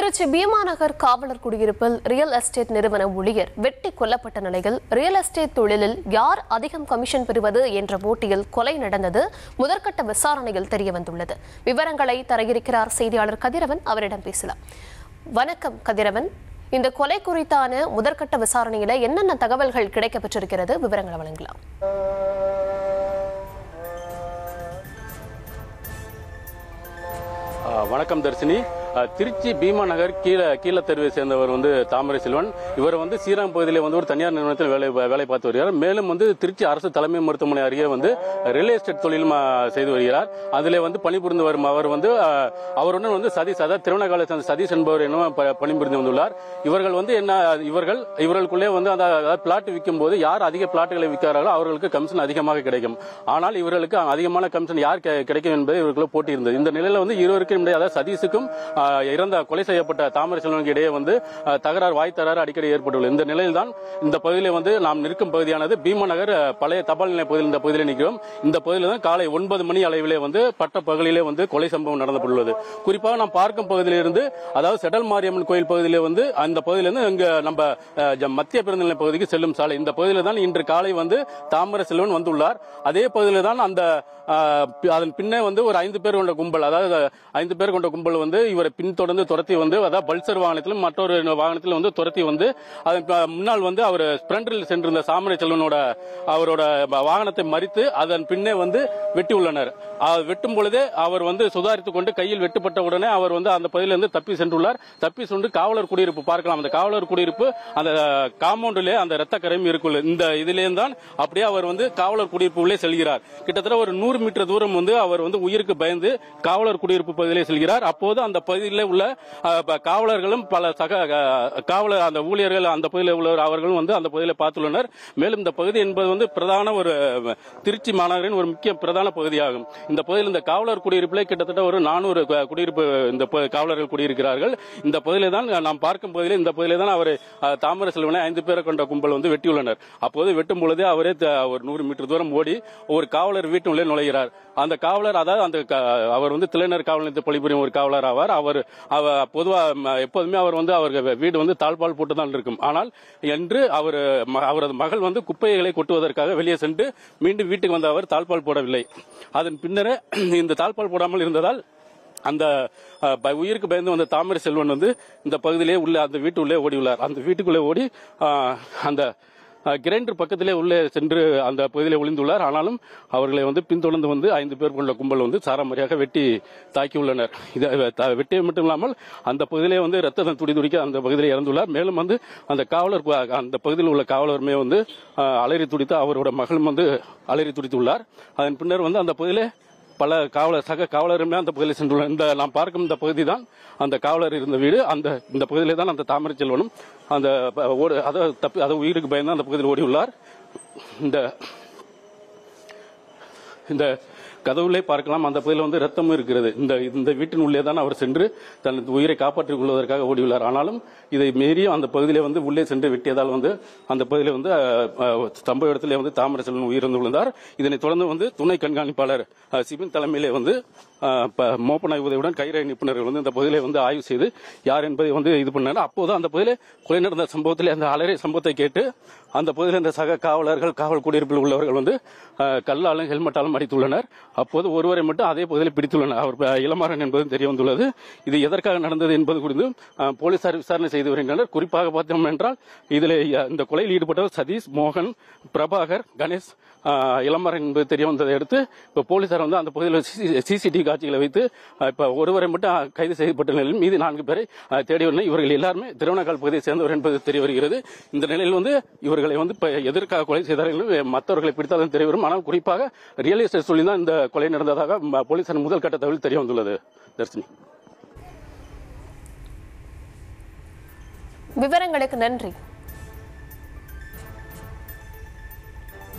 திருச்சி பீமாநகர் காவலர் குடியிருப்பில் real estate நிறுவன ஊழியர் வெட்டி கொல்லப்பட்ட நிலையில் ரியல் எஸ்டேட் தொழிலில் யார் அதிகம் கமிஷன் பெறுவது என்ற போட்டியில் கொலை நடந்தது முதற்கட்ட விசாரணையில் தெரியவந்துள்ளது. விவரங்களை தர இருக்கிறார் செய்தியாளர் கதிரவன். அவரிடம் பேசலாம். வணக்கம் கதிரவன், இந்த கொலை குறித்தான முதற்கட்ட விசாரணையில என்னென்ன தகவல்கள் கிடைக்கப்பெற்றிருக்கிறது? விவரங்களை வழங்கலாம். வணக்கம் தர்ஷினி. திருச்சி பீமாநகர் கீழ தெருவை சேர்ந்தவர் தாமரை செல்வன். இவர் ஸ்ரீராம் பகுதியில் ஒரு தனியார் நிறுவனத்தில் வேலை பார்த்து வருகிறார். மேலும் திருச்சி அரசு தலைமை மருத்துவமனை அருகே ரியல் எஸ்டேட் தொழில் செய்து வருகிறார். அதில் பணிபுரிந்து வரும் அவர் அவருடன் சதீஷ், அதாவது திருவண்ணாமலை சதீஷ் என்பவர் பணிபுரிந்து வந்துள்ளார். இவர்கள் இவர்களுக்குள்ளே அந்த பிளாட் விற்கும் போது யார் அதிக பிளாட்டுகளை விற்கிறார்களோ அவர்களுக்கு கமிஷன் அதிகமாக கிடைக்கும். ஆனால் இவர்களுக்கு அதிகமான கமிஷன் யார் கிடைக்கும் என்பது இவர்களுக்கு போட்டி இருந்தது. இந்த நிலையில் இருவருக்கும் இடையே, அதாவது சதீஷுக்கும் இறந்த கொலை செய்யப்பட்ட தாமரை செல்வனுக்கு இடையே வாய் தகராறு அடிக்கடி ஏற்பட்டுள்ளது. இந்த நிலையில் தான் இந்த பகுதியில் நாம் நிற்கும் பகுதியானது பீமாநகர் பழைய தபால் நிலைய பகுதியில் இந்த பகுதியில் நிற்கிறோம். இந்த பகுதியில் தான் காலை 9 மணி அளவிலே பட்ட பகலிலே கொலை சம்பவம் நடந்துள்ளது. குறிப்பாக நாம் பார்க்கும் பகுதியிலிருந்து, அதாவது செடல் மாரியம்மன் கோயில் பகுதியிலே அந்த பகுதியிலிருந்து இங்க நம்ம மத்திய பேருந்து நிலைய பகுதிக்கு செல்லும் சாலை, இந்த பகுதியில் தான் இன்று காலை தாமரை செல்வன் வந்துள்ளார். அதே பகுதியில் தான் அதன் பின்னே ஒரு 5 பேர் கொண்ட கும்பல், அதாவது 5 பேர் கொண்ட கும்பல் இவரை பின்தொடர்ந்து துரத்தி அதாவது பல்சர் வாகனத்திலும் மற்றொரு வாகனத்திலும் துரத்தி அதன் முன்னால் அவர் ஸ்பிளண்டரில் சென்றிருந்த தாமரை செல்வனோட அவரோட வாகனத்தை மறித்து அதன் பின்னே வெட்டி உள்ளனர். வெட்டும் பொழுதே அவர் சுதாரித்துக் கொண்டு கையில் வெட்டுப்பட்ட உடனே அவர் அந்த பகுதியிலிருந்து தப்பி சென்றுள்ளார். தப்பி சென்று காவலர் குடியிருப்பு பார்க்கலாம். அந்த காவலர் குடியிருப்பு அந்த காம்பவுண்டிலே அந்த ரத்த கரையும் இருக்குள்ள இந்த இதிலே தான் அப்படியே அவர் காவலர் குடியிருப்பு உள்ளே செல்கிறார். கிட்டத்தட்ட ஒரு 100 மீட்டர் தூரம் அவர் உயிருக்கு பயந்து காவலர் குடியிருப்பு பகுதியிலே செல்கிறார். அப்போது அந்த பகுதியில் உள்ள காவலர்களும் பல சக காவலர் அந்த ஊழியர்கள் அந்த பகுதியில் உள்ள அவர்களும் அந்த பகுதியில் பார்த்துள்ளனர். மேலும் இந்த பகுதி என்பது பிரதான ஒரு திருச்சி மாநகரின் ஒரு முக்கிய பிரதான பகுதியாகும். இந்த பகுதியில் இந்த காவலர் குடியிருப்பிலே கிட்டத்தட்ட ஒரு 400 குடியிருப்பு இந்த காவலர்கள் குடியிருக்கிறார்கள். இந்த பகுதியில தான் நாம் பார்க்கும் பகுதியில் இந்த பகுதியில தான் அவர் தாமரை செல்வனை 5 பேரை கொண்ட கும்பல் வெட்டியுள்ளனர். அப்போது வெட்டும் பொழுதே அவரே ஒரு 100 மீட்டர் தூரம் ஓடி ஒரு காவலர் வீட்டுள்ளே நுழைகிறார். அந்த காவலர், அதாவது அவர் திளைஞர் காவல் நிலையத்தில் பணிபுரியும் ஒரு காவலர் ஆவார். அவர் பொதுவாக எப்போதுமே அவர் அவர் வீடு தாழ்பால் போட்டு தான் இருக்கும். ஆனால் என்று அவரது மகள் குப்பைகளை கொட்டுவதற்காக வெளியே சென்று மீண்டும் வீட்டுக்கு வந்த அவர் தாழ்பால் போடவில்லை. அதன் பின்னரே இந்த தாழ்பால் போடாமல் இருந்ததால் அந்த உயிருக்கு பயந்து தாமரை செல்வன் இந்த பகுதியிலே உள்ள அந்த வீட்டுக்குள்ளே ஓடியுள்ளார். அந்த வீட்டுக்குள்ளே ஓடி அந்த கிரைண்டர் பக்கத்திலே உள்ளே சென்று அந்த பகுதியிலே ஒளிந்துள்ளார். ஆனாலும் அவர்களை பின்தொடர்ந்து 5 பேர் கொண்ட கும்பல் சாரமரியாக வெட்டி தாக்கியுள்ளனர். வெட்டிய மட்டும் இல்லாமல் அந்த பகுதியிலே ரத்தம் துடிக்க அந்த பகுதியில் இறந்துள்ளார். மேலும் அந்த காவலர், அந்த பகுதியில் உள்ள காவலருமே அலறி துடித்து அவரோட மகளும் அலறி துடித்துள்ளார். அதன் பின்னர் அந்த பகுதியிலே பல சக காவலருமே அந்த பகுதியில் சென்றுள்ளனர். இந்த நாம் பார்க்கும் இந்த பகுதி தான் அந்த காவலர் இருந்த வீடு. இந்த பகுதியிலே தான் அந்த தாமரை செல்வனும் அதை உயிருக்கு பயந்து அந்த பகுதியில் ஓடியுள்ளார். இந்த கதவுலே பார்க்கலாம், அந்த பகுதியில் ரத்தமும் இருக்கிறது. இந்த வீட்டின் உள்ளே தான் அவர் சென்று தனது உயிரை காப்பாற்றிக் கொள்வதற்காக ஓடியுள்ளார். ஆனாலும் இதை மீறியும் அந்த பகுதியிலே உள்ளே சென்று வெட்டியதால் அந்த பகுதியில் சம்பவ இடத்திலே தாமரை செல்வன் உயிரிழந்து விழுந்தார். இதனைத் தொடர்ந்து துணை கண்காணிப்பாளர் சிபின் தலைமையிலே மோப்பனாய் உதவியுடன் கைரேகை நிபுணர்கள் இந்த பகுதியிலே ஆய்வு செய்து யார் என்பதை இது பண்ணார். அப்போது அந்த பகுதியிலே கொலை நடந்த சம்பவத்திலே அந்த அலறி சம்பவத்தை கேட்டு அந்த பகுதியில் இந்த சக காவலர்கள், காவல் குடியிருப்பில் உள்ளவர்கள் கல்லாலும் ஹெல்மெட்டாலும் அடித்துள்ளனர். அப்போது ஒருவரை மட்டும் அதே பகுதியில் பிடித்துள்ளனர். அவர் இளமாறன் என்பது தெரிய வந்துள்ளது. இது எதற்காக நடந்தது என்பது குறித்து போலீசார் விசாரணை செய்து வருகின்றனர். குறிப்பாக பார்த்தோம் என்றால் இதில் இந்த கொலையில் ஈடுபட்டவர் சதீஷ், மோகன், பிரபாகர், கணேஷ், இளமாறன் என்பது தெரிய வந்ததை அடுத்து இப்போ போலீசார் அந்த பகுதியில் சிசிடிவி காட்சிகளை வைத்து இப்போ ஒருவரை மட்டும் கைது செய்யப்பட்ட நிலையில் மீதி 4 பேரை தேடி வந்தனர். இவர்கள் எல்லாருமே திருவண்ணாமலை பகுதியை சேர்ந்தவர் என்பது தெரிய வருகிறது. இந்த நிலையில் இவர்களை எதற்காக கொலை செய்தார்கள், மற்றவர்களை பிடித்தாலும் தெரிய வரும். ஆனால் குறிப்பாக ரியல் எஸ்டேட் சொல்லி தான் இந்த கொலை நடந்ததாக போலீசார் முதல் கட்ட தகவல் தெரிய வந்துள்ளது. தர்ஷினி, விவரங்களுக்கு நன்றி.